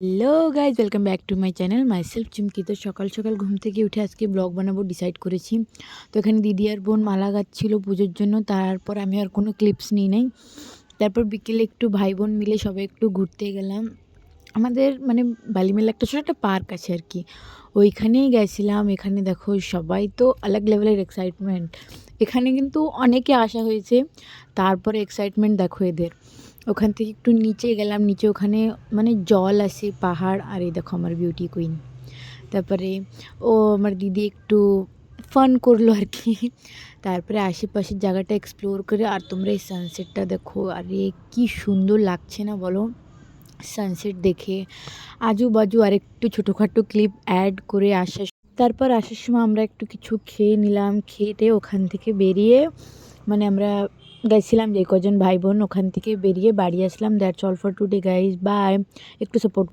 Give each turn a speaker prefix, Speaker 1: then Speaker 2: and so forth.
Speaker 1: Hello guys, welcome back to my channel. Myself Chumki. তো সকাল সকাল ঘুম থেকে উঠে আজকে ব্লগ বানাবো ডিসাইড করেছি। তো এখানে দিদি আর বোন মালা গাচ্ছিল পুজোর জন্য, তারপর আমি আর কোনো ক্লিপস নিই নাই। তারপর বিকেলে একটু ভাই বোন মিলে সবাই একটু ঘুরতে গেলাম। আমাদের মানে বালিমেলা একটা ছোটো একটা পার্ক আছে আর কি, ওইখানেই গেছিলাম। এখানে দেখো সবাই তো আলাগ লেভেলের এক্সাইটমেন্ট। এখানে কিন্তু অনেকে আসা হয়েছে, তারপরে এক্সাইটমেন্ট দেখো এদের। ওখান থেকে একটু নিচে গেলাম, নিচে ওখানে মানে জল আছে, পাহাড়, আর এই দেখো আমার বিউটি কুইন। তারপরে আমার দিদি একটু ফান করলো আর কি। তারপরে আশেপাশের জায়গাটা এক্সপ্লোর করে, আর তোমরা এই সানসেটটা দেখো, আরে কি সুন্দর লাগছে না বলো সানসেট দেখে। আজু বাজু আরেকটু ছোটোখাটো ক্লিপ অ্যাড করে তারপর আসার সময় আমরা একটু কিছু খেয়ে নিলাম। খেয়ে ওখান থেকে বেরিয়ে মানে আমরা গেছিলাম যে কজন ভাই বোন, ওখান থেকে বেরিয়ে বাড়ি আসলাম। That's all for today guys, bye. একটু সাপোর্ট